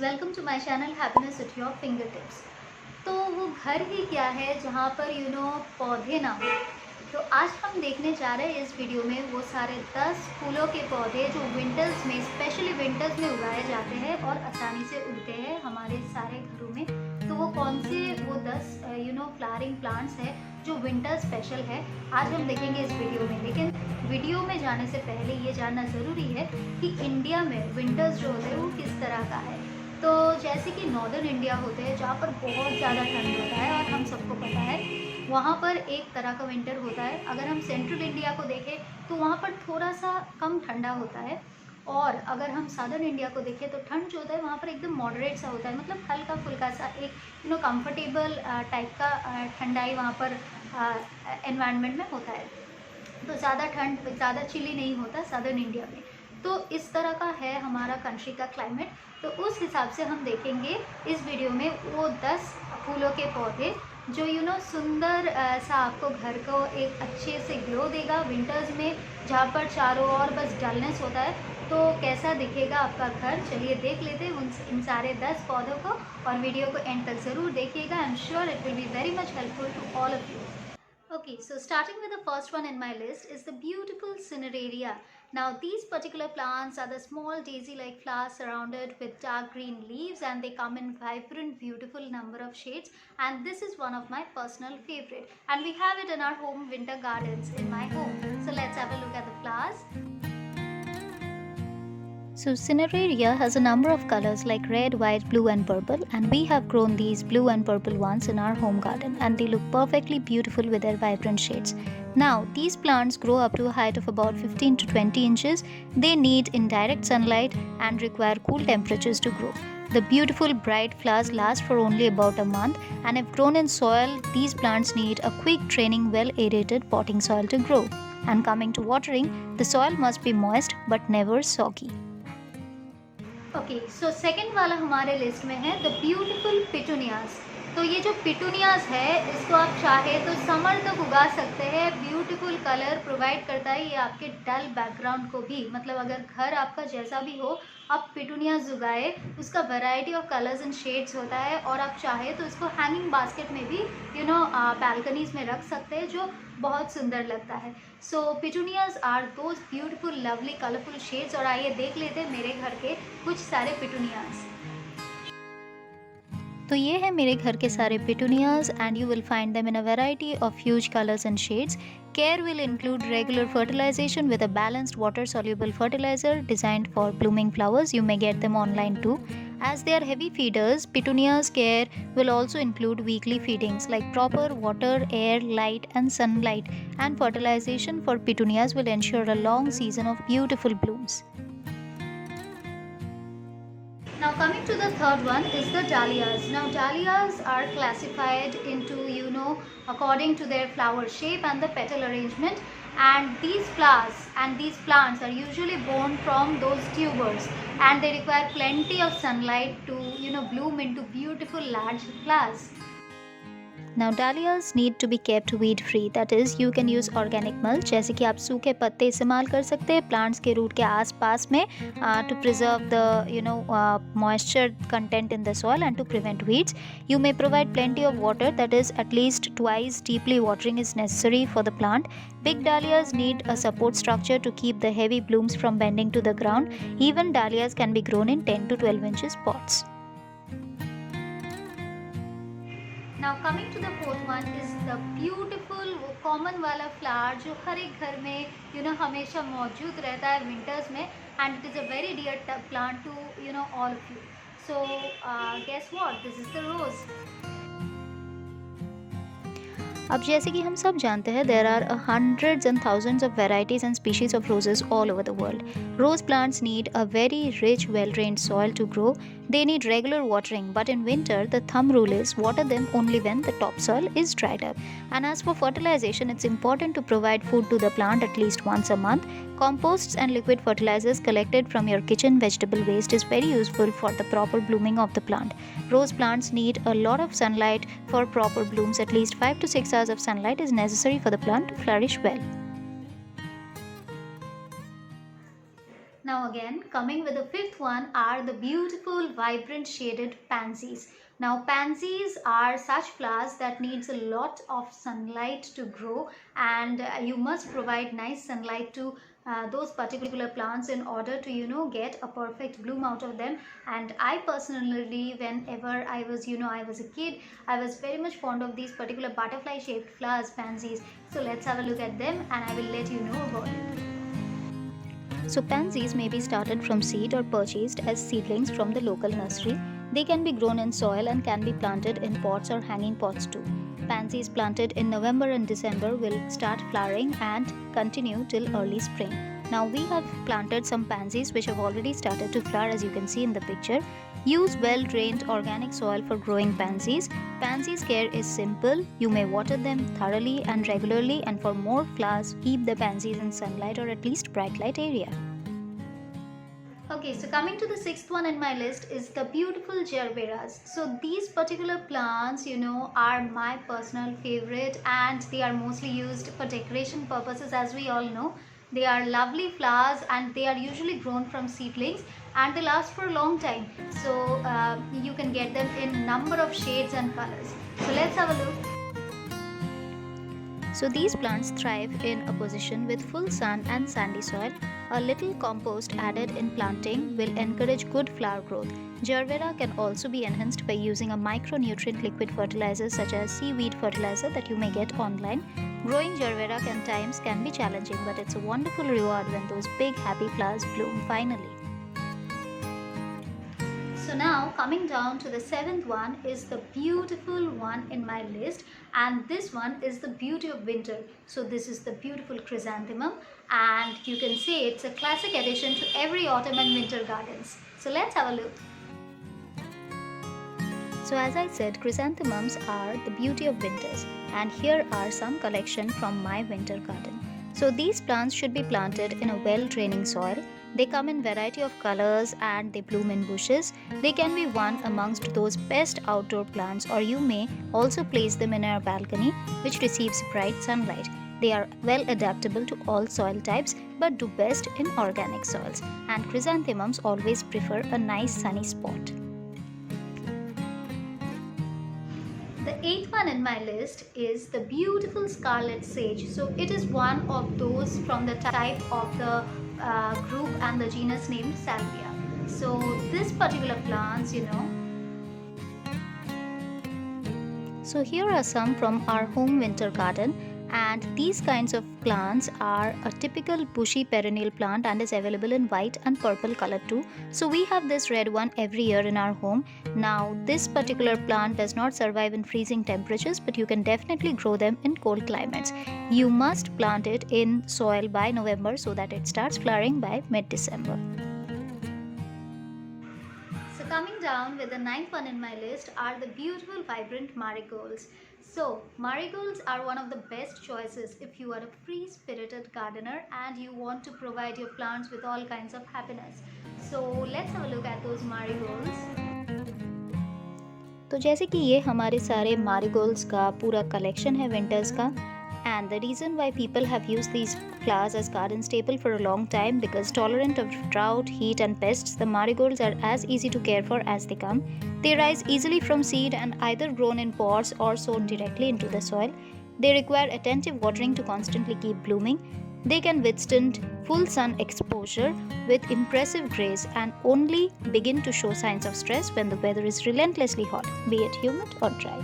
Welcome to my channel happiness at your finger tips. तो वो घर ही क्या है जहाँ पर पौधे ना हो। तो आज हम देखने जा रहे हैं इस वीडियो में वो सारे 10 फूलों के पौधे जो विंटर्स में, स्पेशली विंटर्स में उगाए जाते हैं और आसानी से उगते हैं हमारे सारे घरों में। तो वो कौन से वो 10 फ्लावरिंग प्लांट्स हैं जो विंटर स्पेशल है, आज हम देखेंगे इस वीडियो में। लेकिन वीडियो में जाने से पहले ये जानना ज़रूरी है कि इंडिया में विंटर्स जो होते हैं वो किस तरह का है। तो जैसे कि नॉर्दर्न इंडिया होते हैं जहाँ पर बहुत ज़्यादा ठंड होता है और हम सबको पता है वहाँ पर एक तरह का विंटर होता है। अगर हम सेंट्रल इंडिया को देखें तो वहाँ पर थोड़ा सा कम ठंडा होता है, और अगर हम साउदर्न इंडिया को देखें तो ठंड जो होता है वहाँ पर एकदम मॉडरेट सा होता है, मतलब हल्का फुल्का सा एक कंफर्टेबल टाइप का ठंडाई वहाँ पर एनवायरनमेंट में होता है। तो ज़्यादा ठंड, ज़्यादा चिली नहीं होता साउदर्न इंडिया में। तो इस तरह का है हमारा कंट्री का क्लाइमेट। तो उस हिसाब से हम देखेंगे इस वीडियो में वो 10 फूलों के पौधे जो सुंदर सा आपको घर को एक अच्छे से ग्लो देगा विंटर्स में, जहाँ पर चारों ओर बस डलनेस होता है। तो कैसा दिखेगा आपका घर, चलिए देख लेते हैं इन सारे 10 पौधों को, और वीडियो को एंड तक ज़रूर देखिएगा। I am sure it will be very much helpful to all of you. Okay, so starting with the first one in my list is the beautiful Cineraria. Now these particular plants are the small daisy-like flowers surrounded with dark green leaves, and they come in vibrant, beautiful number of shades, and this is one of my personal favorite, and we have it in our home winter gardens in my home. So let's have a look at the flowers. So Cineraria has a number of colors like red, white, blue and purple, and we have grown these blue and purple ones in our home garden, and they look perfectly beautiful with their vibrant shades. Now these plants grow up to a height of about 15 to 20 inches. They need indirect sunlight and require cool temperatures to grow. The beautiful bright flowers last for only about a month, and if grown in soil, these plants need a quick draining, well aerated potting soil to grow. And coming to watering, the soil must be moist but never soggy. Okay, so second वाला हमारे list में है the beautiful petunias. तो ये जो petunias है इसको आप चाहे तो समर तक उगा सकते हैं। ब्यूटीफुल कलर प्रोवाइड करता है ये आपके डल बैकग्राउंड को भी, मतलब अगर घर आपका जैसा भी हो आप पिटूनियाज उगाए, उसका variety of colours and shades होता है, और आप चाहे तो इसको हैंगिंग बास्केट में भी बैल्कनीज में रख सकते हैं जो बहुत सुंदर लगता है। So petunias are those beautiful lovely colourful shades, और आइए देख लेते हैं मेरे घर के कुछ सारे पिटूनियाज। तो ये है मेरे घर के सारे petunias, and you will find them in a variety of huge colors and shades. Care will include regular fertilization with a balanced water soluble fertilizer designed for blooming flowers. You may get them online too. As they are heavy feeders, petunias care will also include weekly feedings like proper water, air, light and sunlight, and fertilization for petunias will ensure a long season of beautiful blooms. Now coming to the third one is the dahlias. Now dahlias are classified into according to their flower shape and the petal arrangement, and these flowers and these plants are usually born from those tubers, and they require plenty of sunlight to bloom into beautiful large flowers. Now dahlias need to be kept weed free, that is you can use organic mulch, जैसे कि आप सूखे पत्ते इस्तेमाल कर सकते हैं plants के रूट के आसपास में to preserve the moisture content in the soil and to prevent weeds. You may provide plenty of water, that is at least twice deeply watering is necessary for the plant. Big dahlias need a support structure to keep the heavy blooms from bending to the ground. Even dahlias can be grown in 10 to 12 inches pots. Now coming to the fourth one is the beautiful वो common वाला flower जो हर एक घर में हमेशा मौजूद रहता है विंटर्स में, and it is a very dear plant to all of you. So guess what, this is the rose. अब जैसे कि हम सब जानते हैं there are hundreds and thousands of varieties and species of roses all over the world. Rose plants need a very rich, well-drained soil to grow. They need regular watering, but in winter the thumb rule is water them only when the topsoil is dried up. And as for fertilization, it's important to provide food to the plant at least once a month. Composts and liquid fertilizers collected from your kitchen vegetable waste is very useful for the proper blooming of the plant. Rose plants need a lot of sunlight for proper blooms. At least 5 to 6 hours of sunlight is necessary for the plant to flourish well. Now again, coming with the fifth one are the beautiful vibrant shaded pansies. Now pansies are such flowers that needs a lot of sunlight to grow, and you must provide nice sunlight to those particular plants in order to get a perfect bloom out of them. And I personally, whenever I was a kid, I was very much fond of these particular butterfly shaped flowers, pansies. So let's have a look at them and I will let you know about it. So pansies may be started from seed or purchased as seedlings from the local nursery. They can be grown in soil and can be planted in pots or hanging pots too. Pansies planted in November and December will start flowering and continue till early spring. Now we have planted some pansies which have already started to flower, as you can see in the picture. Use well-drained organic soil for growing pansies. Pansies' care is simple. You may water them thoroughly and regularly, and for more flowers, keep the pansies in sunlight or at least bright light area. Okay, so coming to the sixth one in my list is the beautiful gerberas. So these particular plants, are my personal favorite, and they are mostly used for decoration purposes, as we all know. They are lovely flowers and they are usually grown from seedlings, and they last for a long time. So you can get them in number of shades and colors. So let's have a look. So these plants thrive in a position with full sun and sandy soil. A little compost added in planting will encourage good flower growth. Gerbera can also be enhanced by using a micronutrient liquid fertilizer such as seaweed fertilizer that you may get online. Growing gerbera can be challenging, but it's a wonderful reward when those big happy flowers bloom finally. So now coming down to the seventh one is the beautiful one in my list, and this one is the beauty of winter. So this is the beautiful chrysanthemum, and you can see it's a classic addition to every autumn and winter gardens. So let's have a look. So as I said, chrysanthemums are the beauty of winters, and here are some collection from my winter garden. So these plants should be planted in a well-draining soil. They come in variety of colors and they bloom in bushes. They can be one amongst those best outdoor plants, or you may also place them in our balcony which receives bright sunlight. They are well adaptable to all soil types but do best in organic soils, and chrysanthemums always prefer a nice sunny spot. The eighth one in my list is the beautiful scarlet sage. So it is one of those from the type of the group and the genus named Salvia. So this particular plants, So here are some from our home winter garden, and these kinds of plants are a typical bushy perennial plant and is available in white and purple color too. So we have this red one every year in our home. Now this particular plant does not survive in freezing temperatures, but you can definitely grow them in cold climates. You must plant it in soil by November so that it starts flowering by mid-December. So coming down with the ninth one in my list are the beautiful vibrant marigolds. So marigolds are one of the best choices if you are a free-spirited gardener and you want to provide your plants with all kinds of happiness. So let's have a look at those marigolds. तो जैसे कि ये हमारे सारे marigold's का पूरा collection है winters का, and the reason why people have used these flowers as garden staple for a long time, because tolerant of drought, heat and pests, the marigolds are as easy to care for as they come. They rise easily from seed and either grown in pots or sown directly into the soil. They require attentive watering to constantly keep blooming. They can withstand full sun exposure with impressive grace and only begin to show signs of stress when the weather is relentlessly hot, be it humid or dry.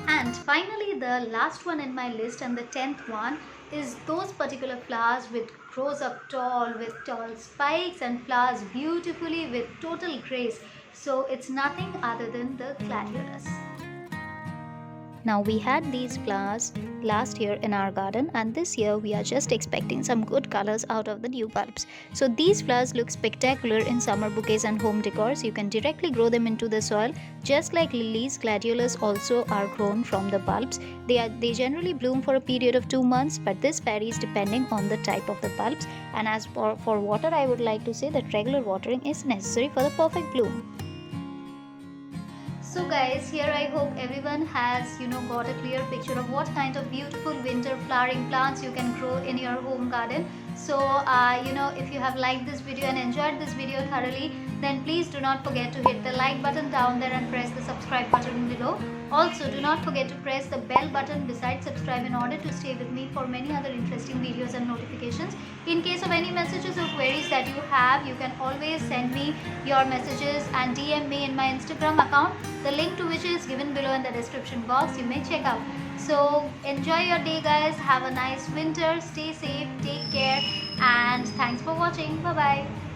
And finally, the last one in my list, and the 10th one, is those particular flowers which grows up tall with tall spikes and flowers beautifully with total grace. So it's nothing other than the gladiolus. Now we had these flowers last year in our garden, and this year we are just expecting some good colors out of the new bulbs. So these flowers look spectacular in summer bouquets and home decors. You can directly grow them into the soil. Just like lilies, gladiolus also are grown from the bulbs. They generally bloom for a period of 2 months, but this varies depending on the type of the bulbs. And as for water, I would like to say that regular watering is necessary for the perfect bloom. So guys, here I hope everyone has got a clear picture of what kind of beautiful winter flowering plants you can grow in your home garden. So if you have liked this video and enjoyed this video thoroughly, then please do not forget to hit the like button down there and press the subscribe button below. Also, do not forget to press the bell button beside subscribe in order to stay with me for many other interesting videos and notifications. In case of any messages or queries that you have, you can always send me your messages and DM me in my Instagram account, the link to which is given below in the description box. You may check out. So enjoy your day, guys. Have a nice winter. Stay safe, take care, and thanks for watching. Bye bye.